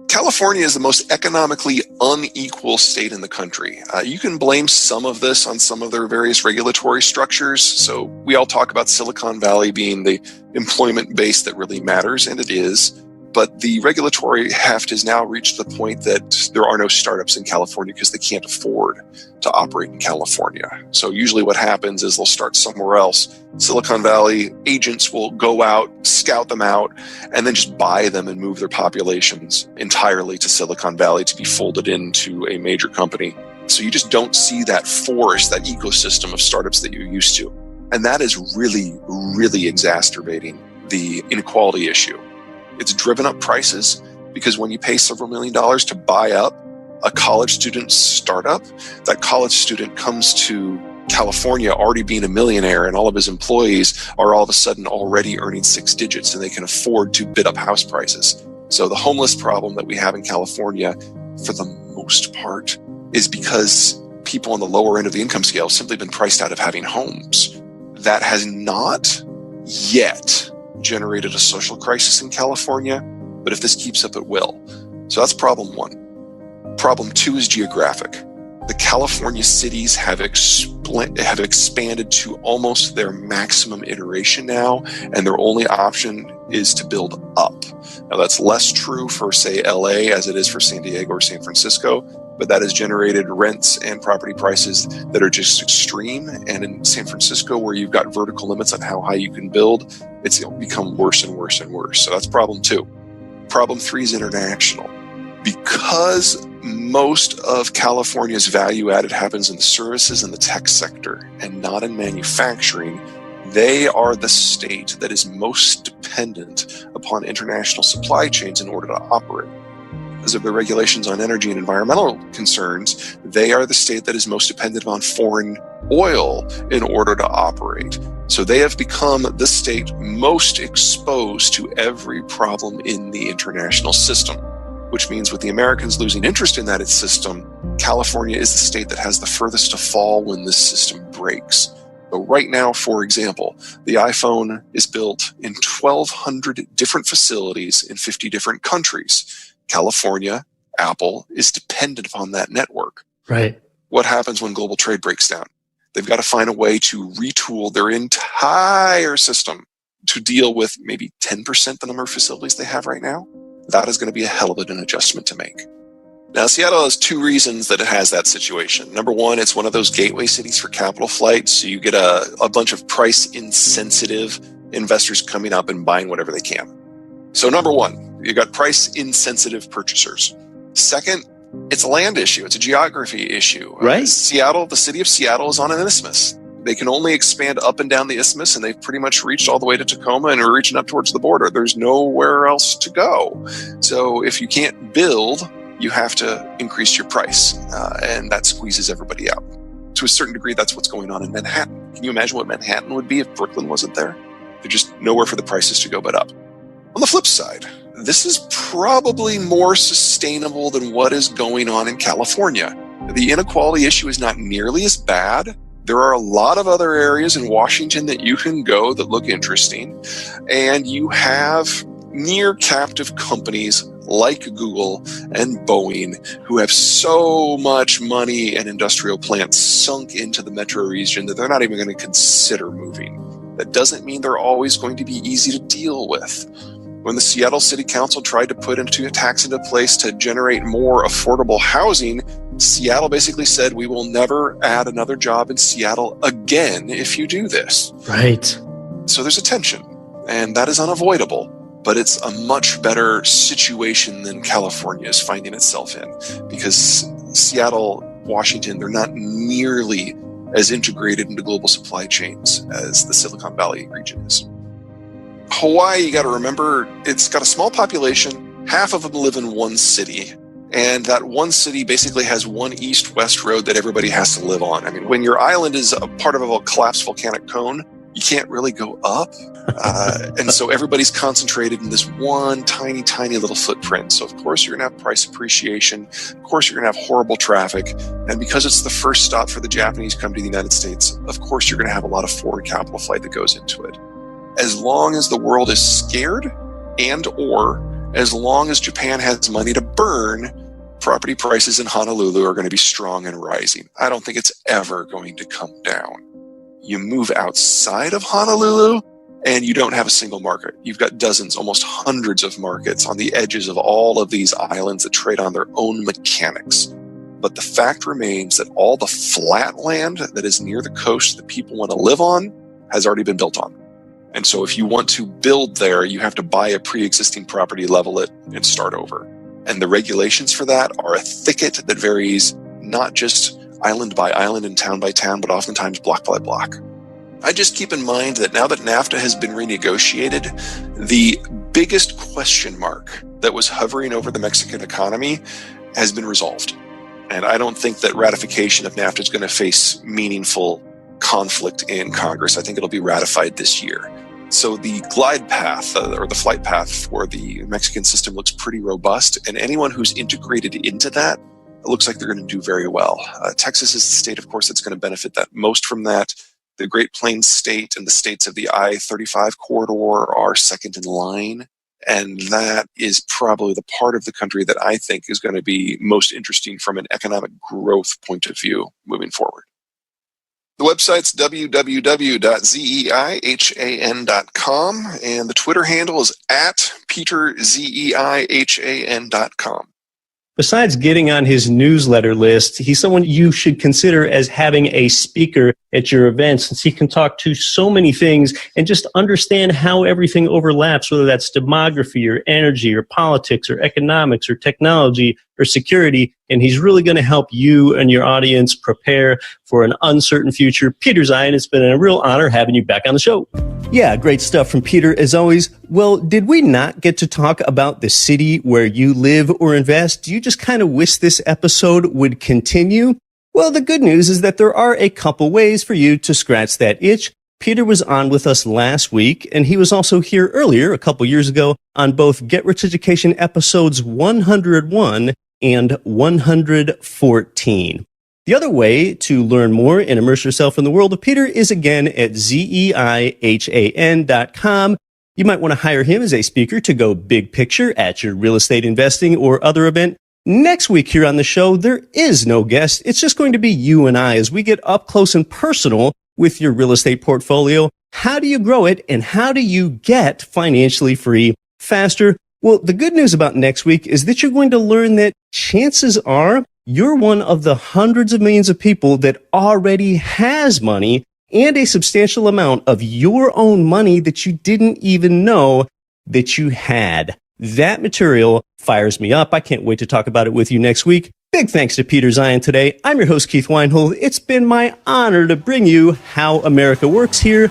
California is the most economically unequal state in the country. You can blame some of this on some of their various regulatory structures. So we all talk about Silicon Valley being the employment base that really matters, and it is. But the regulatory heft has now reached the point that there are no startups in California because they can't afford to operate in California. So usually what happens is they'll start somewhere else. Silicon Valley agents will go out, scout them out, and then just buy them and move their populations entirely to Silicon Valley to be folded into a major company. So you just don't see that forest, that ecosystem of startups that you're used to. And that is really, really exacerbating the inequality issue. It's driven up prices because when you pay several $1 million to buy up a college student startup, that college student comes to California already being a millionaire, and all of his employees are all of a sudden already earning 6 digits, and they can afford to bid up house prices. So the homeless problem that we have in California, for the most part, is because people on the lower end of the income scale have simply been priced out of having homes. That has not yet generated a social crisis in California, but if this keeps up, it will. So that's problem one. Problem two is geographic. The California cities have expanded to almost their maximum iteration now, and their only option is to build up. Now that's less true for, say, LA as it is for San Diego or San Francisco, but that has generated rents and property prices that are just extreme. And in San Francisco, where you've got vertical limits on how high you can build, it's become worse and worse and worse. So that's problem two. Problem three is international. Because most of California's value added happens in the services and the tech sector and not in manufacturing, they are the state that is most dependent upon international supply chains in order to operate. Because of the regulations on energy and environmental concerns, they are the state that is most dependent on foreign oil in order to operate. So they have become the state most exposed to every problem in the international system, which means with the Americans losing interest in that system, California is the state that has the furthest to fall when this system breaks. So right now, for example, the iPhone is built in 1,200 different facilities in 50 different countries. California, Apple, is dependent upon that network. Right. What happens when global trade breaks down? They've got to find a way to retool their entire system to deal with maybe 10% the number of facilities they have right now. That is going to be a hell of an adjustment to make. Now, Seattle has two reasons that it has that situation. Number one, it's one of those gateway cities for capital flight, so you get a bunch of price-insensitive investors coming up and buying whatever they can. So number one, you got price-insensitive purchasers. Second, it's a land issue. It's a geography issue. Right. Seattle, the city of Seattle is on an isthmus. They can only expand up and down the isthmus, and they've pretty much reached all the way to Tacoma and are reaching up towards the border. There's nowhere else to go. So if you can't build, you have to increase your price, and that squeezes everybody out. To a certain degree, that's what's going on in Manhattan. Can you imagine what Manhattan would be if Brooklyn wasn't there? There's just nowhere for the prices to go but up. On the flip side, this is probably more sustainable than what is going on in California. The inequality issue is not nearly as bad. There are a lot of other areas in Washington that you can go that look interesting, and you have near captive companies like Google and Boeing who have so much money and industrial plants sunk into the metro region that they're not even going to consider moving. That doesn't mean they're always going to be easy to deal with. When the Seattle City Council tried to put a tax into place to generate more affordable housing, Seattle basically said, we will never add another job in Seattle again if you do this. Right. So there's a tension, and that is unavoidable, but it's a much better situation than California is finding itself in, because Seattle, Washington, they're not nearly as integrated into global supply chains as the Silicon Valley region is. Hawaii, you got to remember, it's got a small population. Half of them live in one city. And that one city basically has one east-west road that everybody has to live on. I mean, when your island is a part of a collapsed volcanic cone, you can't really go up. And so everybody's concentrated in this one tiny, tiny little footprint. So of course you're going to have price appreciation. Of course you're going to have horrible traffic. And because it's the first stop for the Japanese come to the United States, of course you're going to have a lot of foreign capital flight that goes into it. As long as the world is scared and or As long as Japan has money to burn, property prices in Honolulu are going to be strong and rising. I don't think it's ever going to come down. You move outside of Honolulu and you don't have a single market. You've got dozens, almost hundreds of markets on the edges of all of these islands that trade on their own mechanics. But the fact remains that all the flat land that is near the coast that people want to live on has already been built on. And so if you want to build there, you have to buy a pre-existing property, level it, and start over. And the regulations for that are a thicket that varies not just island by island and town by town, but oftentimes block by block. I just keep in mind that now that NAFTA has been renegotiated, the biggest question mark that was hovering over the Mexican economy has been resolved. And I don't think that ratification of NAFTA is going to face meaningful conflict in Congress. I think it'll be ratified this year. So the glide path or the flight path for the Mexican system looks pretty robust. And anyone who's integrated into that, it looks like they're going to do very well. Texas is the state, of course, that's going to benefit that most from that. The Great Plains state and the states of the I-35 corridor are second in line. And that is probably the part of the country that I think is going to be most interesting from an economic growth point of view moving forward. The website's www.zeihan.com, and the Twitter handle is @PeterZeihan.com. Besides getting on his newsletter list, he's someone you should consider as having a speaker at your event, since he can talk to so many things and just understand how everything overlaps, whether that's demography or energy or politics or economics or technology or security. And he's really going to help you and your audience prepare for an uncertain future. Peter Zeihan, it's been a real honor having you back on the show. Yeah, great stuff from Peter, as always. Well, did we not get to talk about the city where you live or invest? Do you just kind of wish this episode would continue? Well, the good news is that there are a couple ways for you to scratch that itch. Peter was on with us last week, and he was also here earlier, a couple years ago, on both Get Rich Education episodes 101 and 114. The other way to learn more and immerse yourself in the world of Peter is again at zeihan.com. You might want to hire him as a speaker to go big picture at your real estate investing or other event. Next week here on the show, there is no guest. It's just going to be you and I as we get up close and personal with your real estate portfolio. How do you grow it, and how do you get financially free faster? Well, the good news about next week is that you're going to learn that chances are you're one of the hundreds of millions of people that already has money, and a substantial amount of your own money that you didn't even know that you had. That material fires me up. I can't wait to talk about it with you next week. Big thanks to Peter Zeihan today. I'm your host, Keith Weinhold. It's been my honor to bring you How America Works here on